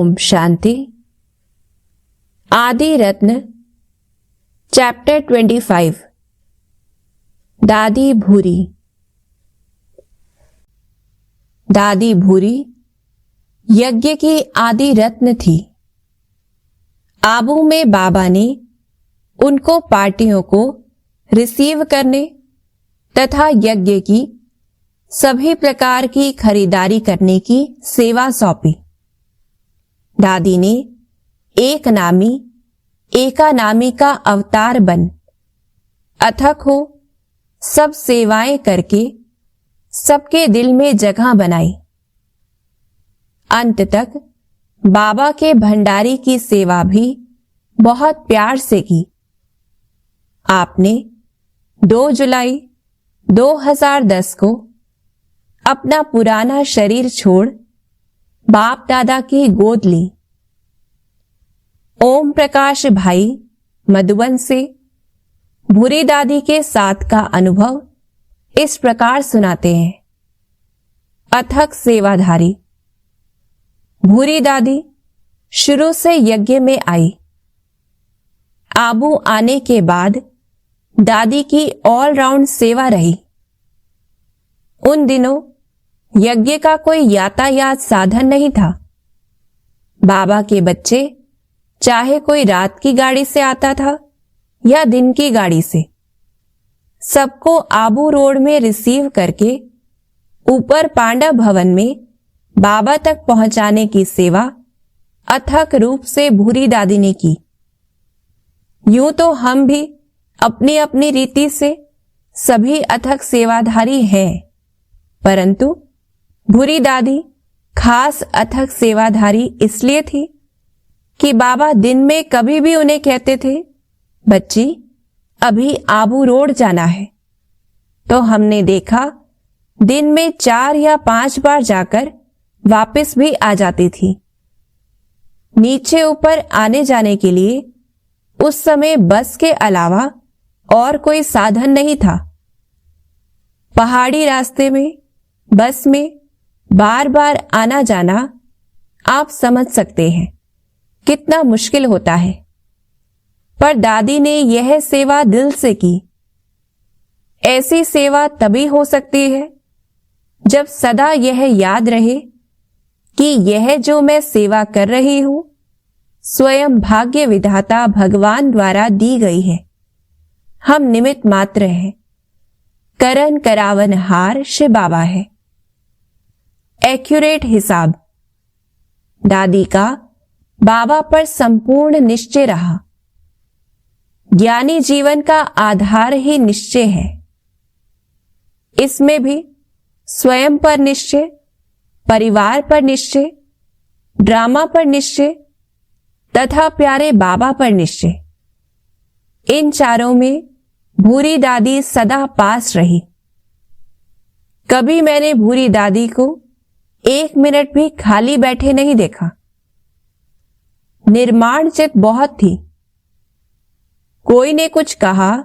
ओम शांति। आदि रत्न चैप्टर 25। दादी भूरी। दादी भूरी यज्ञ की आदि रत्न थी। आबू में बाबा ने उनको पार्टियों को रिसीव करने तथा यज्ञ की सभी प्रकार की खरीदारी करने की सेवा सौंपी। दादी ने एक नामी एकानामी का अवतार बन अथक हो सब सेवाएं करके सबके दिल में जगह बनाई। अंत तक बाबा के भंडारी की सेवा भी बहुत प्यार से की। आपने 2 जुलाई 2010 को अपना पुराना शरीर छोड़ बाप दादा की गोद ली। ओम प्रकाश भाई मधुबन से भूरी दादी के साथ का अनुभव इस प्रकार सुनाते हैं। अथक सेवाधारी। भूरी दादी शुरू से यज्ञ में आई। आबू आने के बाद दादी की ऑलराउंड सेवा रही। उन दिनों यज्ञ का कोई यातायात साधन नहीं था। बाबा के बच्चे चाहे कोई रात की गाड़ी से आता था या दिन की गाड़ी से, सबको आबू रोड में रिसीव करके ऊपर पांडव भवन में बाबा तक पहुंचाने की सेवा अथक रूप से भूरी दादी ने की। यूं तो हम भी अपनी अपनी रीति से सभी अथक सेवाधारी हैं, परंतु भूरी दादी खास अथक सेवाधारी इसलिए थी कि बाबा दिन में कभी भी उन्हें कहते थे, बच्ची अभी आबू रोड जाना है, तो हमने देखा दिन में 4 या 5 बार जाकर वापस भी आ जाती थी। नीचे ऊपर आने जाने के लिए उस समय बस के अलावा और कोई साधन नहीं था। पहाड़ी रास्ते में बस में बार बार आना जाना आप समझ सकते हैं कितना मुश्किल होता है, पर दादी ने यह सेवा दिल से की। ऐसी सेवा तभी हो सकती है जब सदा यह याद रहे कि यह जो मैं सेवा कर रही हूं स्वयं भाग्य विधाता भगवान द्वारा दी गई है। हम निमित्त मात्र हैं। करन करावन हार शिव बाबा है। एक्यूरेट हिसाब। दादी का बाबा पर संपूर्ण निश्चय रहा। ज्ञानी जीवन का आधार ही निश्चय है। इसमें भी स्वयं पर निश्चय, परिवार पर निश्चय, ड्रामा पर निश्चय तथा प्यारे बाबा पर निश्चय, इन चारों में भूरी दादी सदा पास रही। कभी मैंने भूरी दादी को 1 मिनट भी खाली बैठे नहीं देखा। निर्माण चित बहुत थी। कोई ने कुछ कहा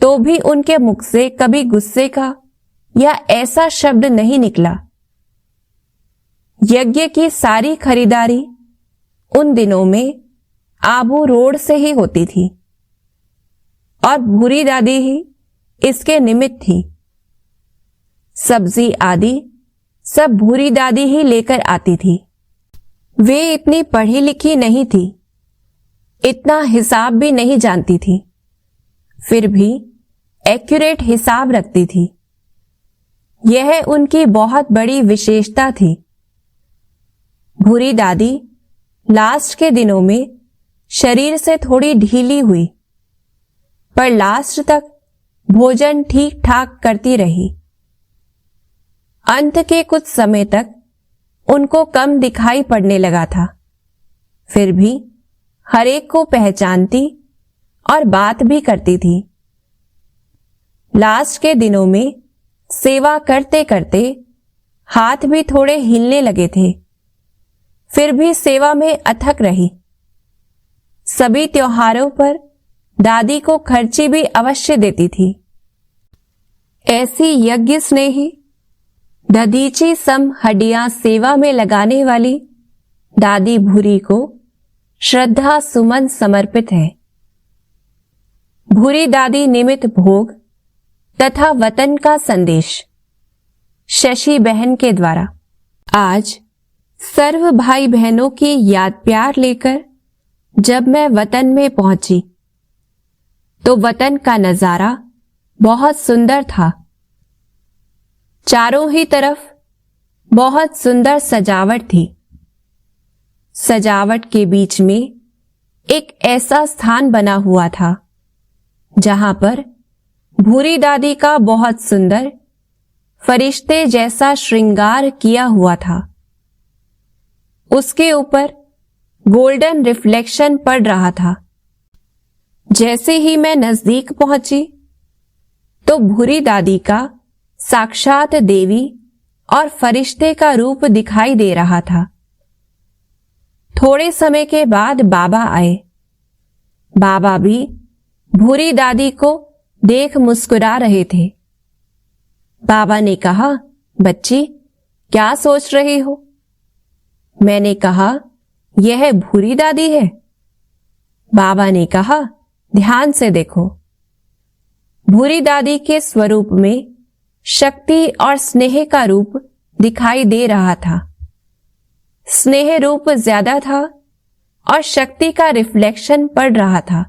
तो भी उनके मुख से कभी गुस्से का या ऐसा शब्द नहीं निकला। यज्ञ की सारी खरीदारी उन दिनों में आबू रोड से ही होती थी और भूरी दादी ही इसके निमित्त थी। सब्जी आदि सब भूरी दादी ही लेकर आती थी। वे इतनी पढ़ी लिखी नहीं थी, इतना हिसाब भी नहीं जानती थी, फिर भी एक्यूरेट हिसाब रखती थी। यह उनकी बहुत बड़ी विशेषता थी। भूरी दादी लास्ट के दिनों में शरीर से थोड़ी ढीली हुई, पर लास्ट तक भोजन ठीक ठाक करती रही। अंत के कुछ समय तक उनको कम दिखाई पड़ने लगा था, फिर भी हर एक को पहचानती और बात भी करती थी। लास्ट के दिनों में सेवा करते करते हाथ भी थोड़े हिलने लगे थे, फिर भी सेवा में अथक रही। सभी त्योहारों पर दादी को खर्ची भी अवश्य देती थी। ऐसी यज्ञ स्नेही दधीची सम हड्डियां सेवा में लगाने वाली दादी भूरी को श्रद्धा सुमन समर्पित है। भूरी दादी निमित्त भोग तथा वतन का संदेश शशि बहन के द्वारा। आज सर्व भाई बहनों की याद प्यार लेकर जब मैं वतन में पहुंची तो वतन का नजारा बहुत सुंदर था। चारों ही तरफ बहुत सुंदर सजावट थी। सजावट के बीच में एक ऐसा स्थान बना हुआ था जहां पर भूरी दादी का बहुत सुंदर फरिश्ते जैसा श्रृंगार किया हुआ था। उसके ऊपर गोल्डन रिफ्लेक्शन पड़ रहा था। जैसे ही मैं नजदीक पहुंची तो भूरी दादी का साक्षात देवी और फरिश्ते का रूप दिखाई दे रहा था। थोड़े समय के बाद बाबा आए। बाबा भी भूरी दादी को देख मुस्कुरा रहे थे। बाबा ने कहा, बच्ची क्या सोच रही हो? मैंने कहा, यह भूरी दादी है। बाबा ने कहा, ध्यान से देखो। भूरी दादी के स्वरूप में शक्ति और स्नेह का रूप दिखाई दे रहा था। स्नेह रूप ज्यादा था और शक्ति का रिफ्लेक्शन पड़ रहा था।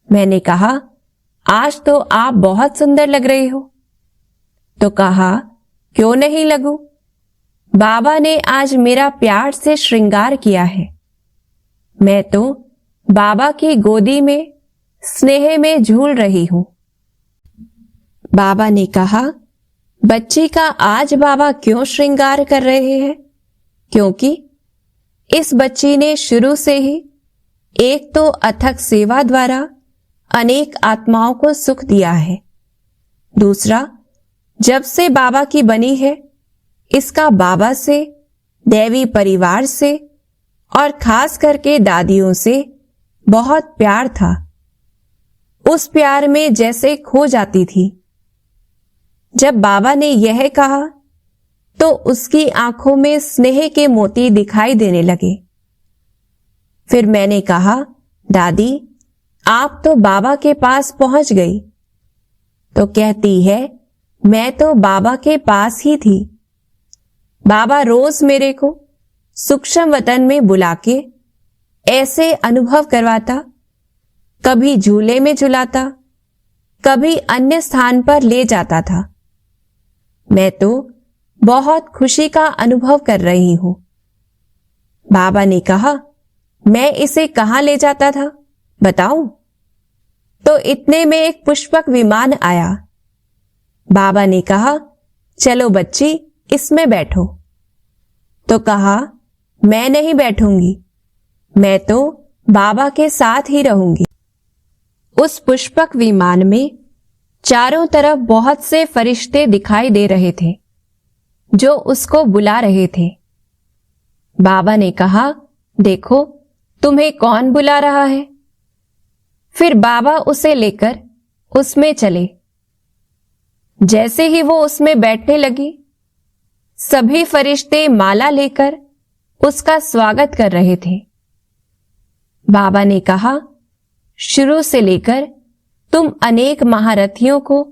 मैंने कहा, आज तो आप बहुत सुंदर लग रही हो। तो कहा, क्यों नहीं लगूं? बाबा ने आज मेरा प्यार से श्रृंगार किया है। मैं तो बाबा की गोदी में स्नेह में झूल रही हूं। बाबा ने कहा, बच्ची का आज बाबा क्यों श्रृंगार कर रहे हैं? क्योंकि इस बच्ची ने शुरू से ही एक तो अथक सेवा द्वारा अनेक आत्माओं को सुख दिया है। दूसरा, जब से बाबा की बनी है, इसका बाबा से, दैवी परिवार से और खास करके दादियों से बहुत प्यार था। उस प्यार में जैसे खो जाती थी। जब बाबा ने यह कहा तो उसकी आंखों में स्नेह के मोती दिखाई देने लगे। फिर मैंने कहा, दादी आप तो बाबा के पास पहुंच गई। तो कहती है, मैं तो बाबा के पास ही थी। बाबा रोज मेरे को सूक्ष्म वतन में बुला के ऐसे अनुभव करवाता, कभी झूले में झुलाता, कभी अन्य स्थान पर ले जाता था। मैं तो बहुत खुशी का अनुभव कर रही हूं। बाबा ने कहा, मैं इसे कहां ले जाता था बताऊं? तो इतने में एक पुष्पक विमान आया। बाबा ने कहा, चलो बच्ची इसमें बैठो। तो कहा, मैं नहीं बैठूंगी, मैं तो बाबा के साथ ही रहूंगी। उस पुष्पक विमान में चारों तरफ बहुत से फरिश्ते दिखाई दे रहे थे जो उसको बुला रहे थे। बाबा ने कहा, देखो तुम्हें कौन बुला रहा है। फिर बाबा उसे लेकर उसमें चले। जैसे ही वो उसमें बैठने लगी, सभी फरिश्ते माला लेकर उसका स्वागत कर रहे थे। बाबा ने कहा, शुरू से लेकर तुम अनेक महारथियों को,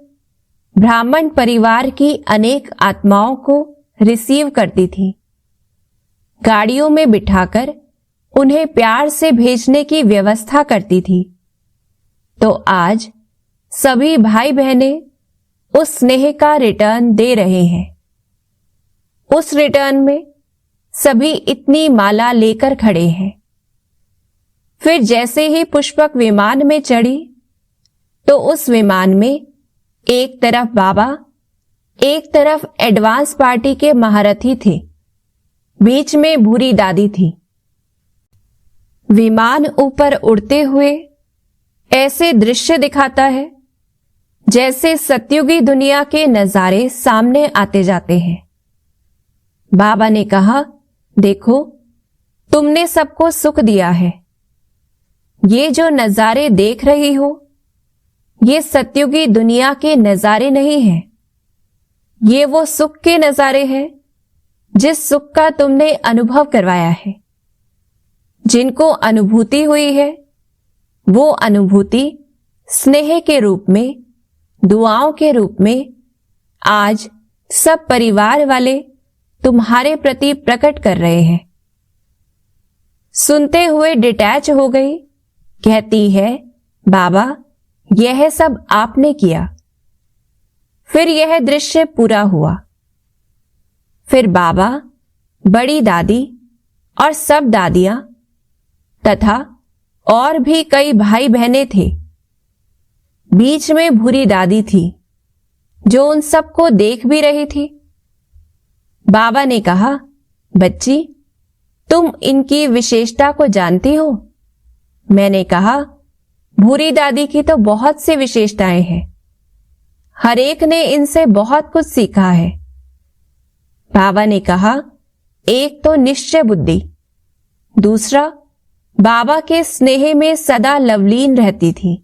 ब्राह्मण परिवार की अनेक आत्माओं को रिसीव करती थी। गाड़ियों में बिठाकर उन्हें प्यार से भेजने की व्यवस्था करती थी। तो आज सभी भाई बहनें उस स्नेह का रिटर्न दे रहे हैं। उस रिटर्न में सभी इतनी माला लेकर खड़े हैं। फिर जैसे ही पुष्पक विमान में चढ़ी तो उस विमान में एक तरफ बाबा, एक तरफ एडवांस पार्टी के महारथी थे, बीच में भूरी दादी थी। विमान ऊपर उड़ते हुए ऐसे दृश्य दिखाता है जैसे सतयुगी दुनिया के नजारे सामने आते जाते हैं। बाबा ने कहा, देखो तुमने सबको सुख दिया है। ये जो नजारे देख रही हो, ये सतयुगी दुनिया के नजारे नहीं हैं। ये वो सुख के नजारे हैं जिस सुख का तुमने अनुभव करवाया है, जिनको अनुभूति हुई है, वो अनुभूति स्नेह के रूप में, दुआओं के रूप में आज सब परिवार वाले तुम्हारे प्रति प्रकट कर रहे हैं। सुनते हुए डिटैच हो गई, कहती है बाबा यह सब आपने किया। फिर यह दृश्य पूरा हुआ। फिर बाबा, बड़ी दादी और सब दादियां तथा और भी कई भाई बहनें थे। बीच में भूरी दादी थी जो उन सबको देख भी रही थी। बाबा ने कहा, बच्ची तुम इनकी विशेषता को जानती हो? मैंने कहा, भूरी दादी की तो बहुत सी विशेषताएं हैं, हर एक ने इनसे बहुत कुछ सीखा है। बाबा ने कहा, एक तो निश्चय बुद्धि, दूसरा बाबा के स्नेह में सदा लवलीन रहती थी,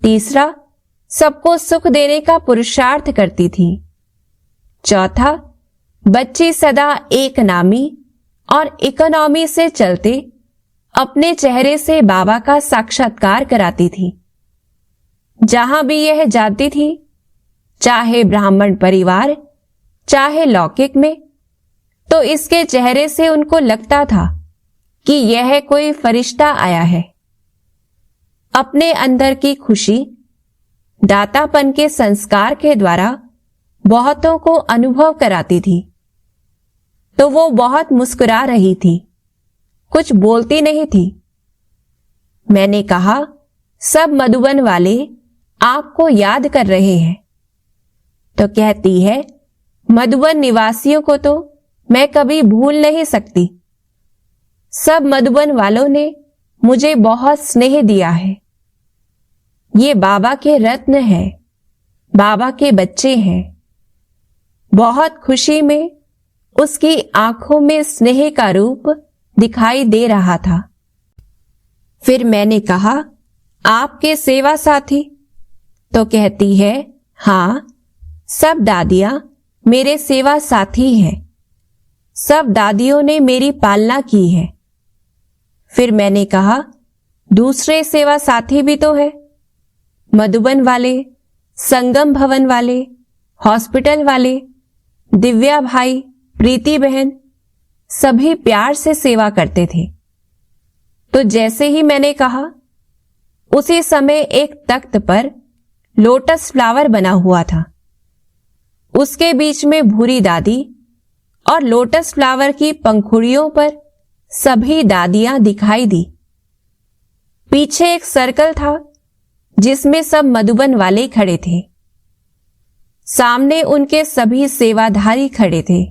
तीसरा सबको सुख देने का पुरुषार्थ करती थी, चौथा बच्ची सदा एक नामी और इकोनॉमी से चलते अपने चेहरे से बाबा का साक्षात्कार कराती थी। जहां भी यह जाती थी, चाहे ब्राह्मण परिवार चाहे लौकिक में, तो इसके चेहरे से उनको लगता था कि यह कोई फरिश्ता आया है। अपने अंदर की खुशी, दातापन के संस्कार के द्वारा बहुतों को अनुभव कराती थी। तो वो बहुत मुस्कुरा रही थी, कुछ बोलती नहीं थी। मैंने कहा, सब मधुबन वाले आपको याद कर रहे हैं। तो कहती है, मधुबन निवासियों को तो मैं कभी भूल नहीं सकती। सब मधुबन वालों ने मुझे बहुत स्नेह दिया है। ये बाबा के रत्न हैं, बाबा के बच्चे हैं। बहुत खुशी में उसकी आंखों में स्नेह का रूप दिखाई दे रहा था। फिर मैंने कहा, आपके सेवा साथी? तो कहती है, हाँ, सब दादियां मेरे सेवा साथी हैं। सब दादियों ने मेरी पालना की है। फिर मैंने कहा, दूसरे सेवा साथी भी तो है, मधुबन वाले, संगम भवन वाले, हॉस्पिटल वाले, दिव्या भाई, प्रीति बहन, सभी प्यार से सेवा करते थे। तो जैसे ही मैंने कहा, उसी समय एक तख्त पर लोटस फ्लावर बना हुआ था। उसके बीच में भूरी दादी और लोटस फ्लावर की पंखुड़ियों पर सभी दादियां दिखाई दी। पीछे एक सर्कल था जिसमें सब मधुबन वाले खड़े थे। सामने उनके सभी सेवाधारी खड़े थे।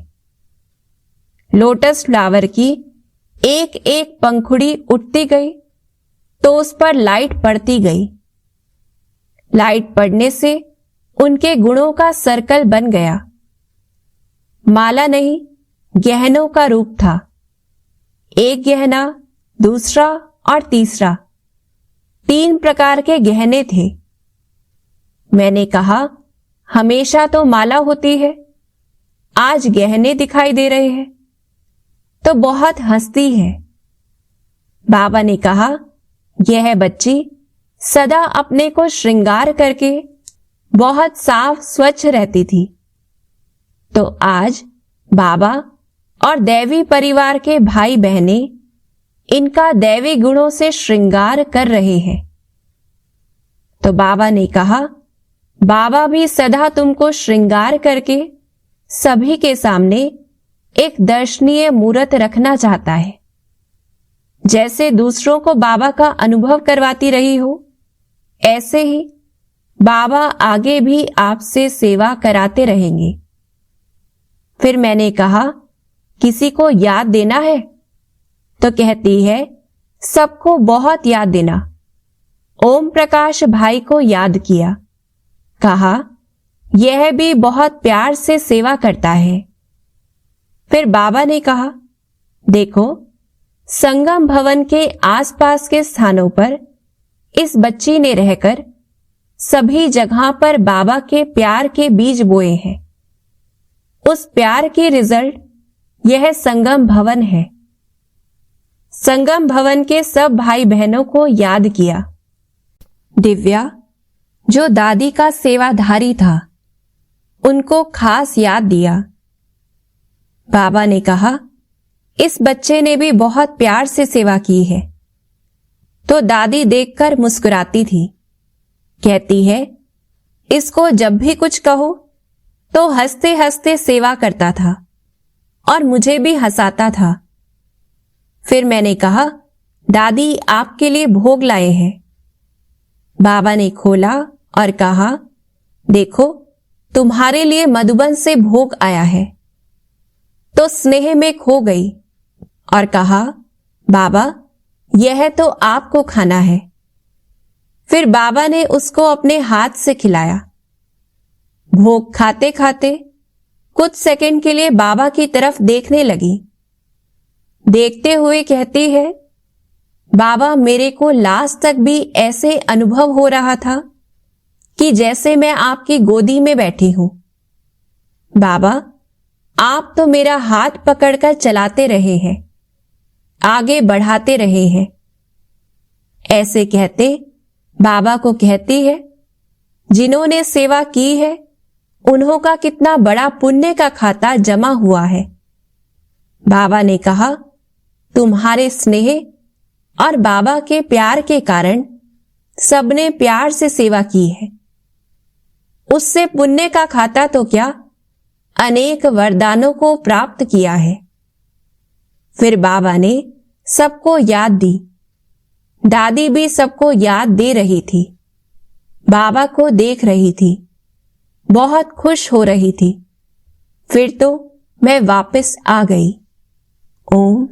लोटस फ्लावर की एक एक पंखुड़ी उठती गई तो उस पर लाइट पड़ती गई। लाइट पड़ने से उनके गुणों का सर्कल बन गया। माला नहीं, गहनों का रूप था। एक गहना, दूसरा और तीसरा, 3 प्रकार के गहने थे। मैंने कहा, हमेशा तो माला होती है, आज गहने दिखाई दे रहे हैं, तो बहुत हंसती है। बाबा ने कहा, यह बच्ची सदा अपने को श्रृंगार करके बहुत साफ स्वच्छ रहती थी। तो आज बाबा और दैवी परिवार के भाई बहने इनका दैवी गुणों से श्रृंगार कर रहे हैं। तो बाबा ने कहा, बाबा भी सदा तुमको श्रृंगार करके सभी के सामने एक दर्शनीय मूर्त रखना चाहता है। जैसे दूसरों को बाबा का अनुभव करवाती रही हो, ऐसे ही बाबा आगे भी आपसे सेवा कराते रहेंगे। फिर मैंने कहा, किसी को याद देना है? तो कहती है, सबको बहुत याद देना। ओम प्रकाश भाई को याद किया, कहा यह भी बहुत प्यार से सेवा करता है। फिर बाबा ने कहा, देखो, संगम भवन के आसपास के स्थानों पर इस बच्ची ने रहकर सभी जगह पर बाबा के प्यार के बीज बोए हैं। उस प्यार की रिजल्ट यह संगम भवन है। संगम भवन के सब भाई बहनों को याद किया। दिव्या, जो दादी का सेवाधारी था, उनको खास याद दिया। बाबा ने कहा, इस बच्चे ने भी बहुत प्यार से सेवा की है। तो दादी देखकर मुस्कुराती थी। कहती है, इसको जब भी कुछ कहो तो हंसते हंसते सेवा करता था और मुझे भी हंसाता था। फिर मैंने कहा, दादी आपके लिए भोग लाए हैं। बाबा ने खोला और कहा, देखो तुम्हारे लिए मधुबन से भोग आया है। तो स्नेह में खो गई और कहा, बाबा यह तो आपको खाना है। फिर बाबा ने उसको अपने हाथ से खिलाया। भोग खाते खाते कुछ सेकंड के लिए बाबा की तरफ देखने लगी। देखते हुए कहती है, बाबा मेरे को लास्ट तक भी ऐसे अनुभव हो रहा था कि जैसे मैं आपकी गोदी में बैठी हूं। बाबा आप तो मेरा हाथ पकड़कर चलाते रहे हैं, आगे बढ़ाते रहे हैं। ऐसे कहते बाबा को कहती है, जिन्होंने सेवा की है उन्हों का कितना बड़ा पुण्य का खाता जमा हुआ है। बाबा ने कहा, तुम्हारे स्नेह और बाबा के प्यार के कारण सबने प्यार से सेवा की है। उससे पुण्य का खाता तो क्या, अनेक वरदानों को प्राप्त किया है। फिर बाबा ने सबको याद दी। दादी भी सबको याद दे रही थी। बाबा को देख रही थी, बहुत खुश हो रही थी। फिर तो मैं वापस आ गई। ओम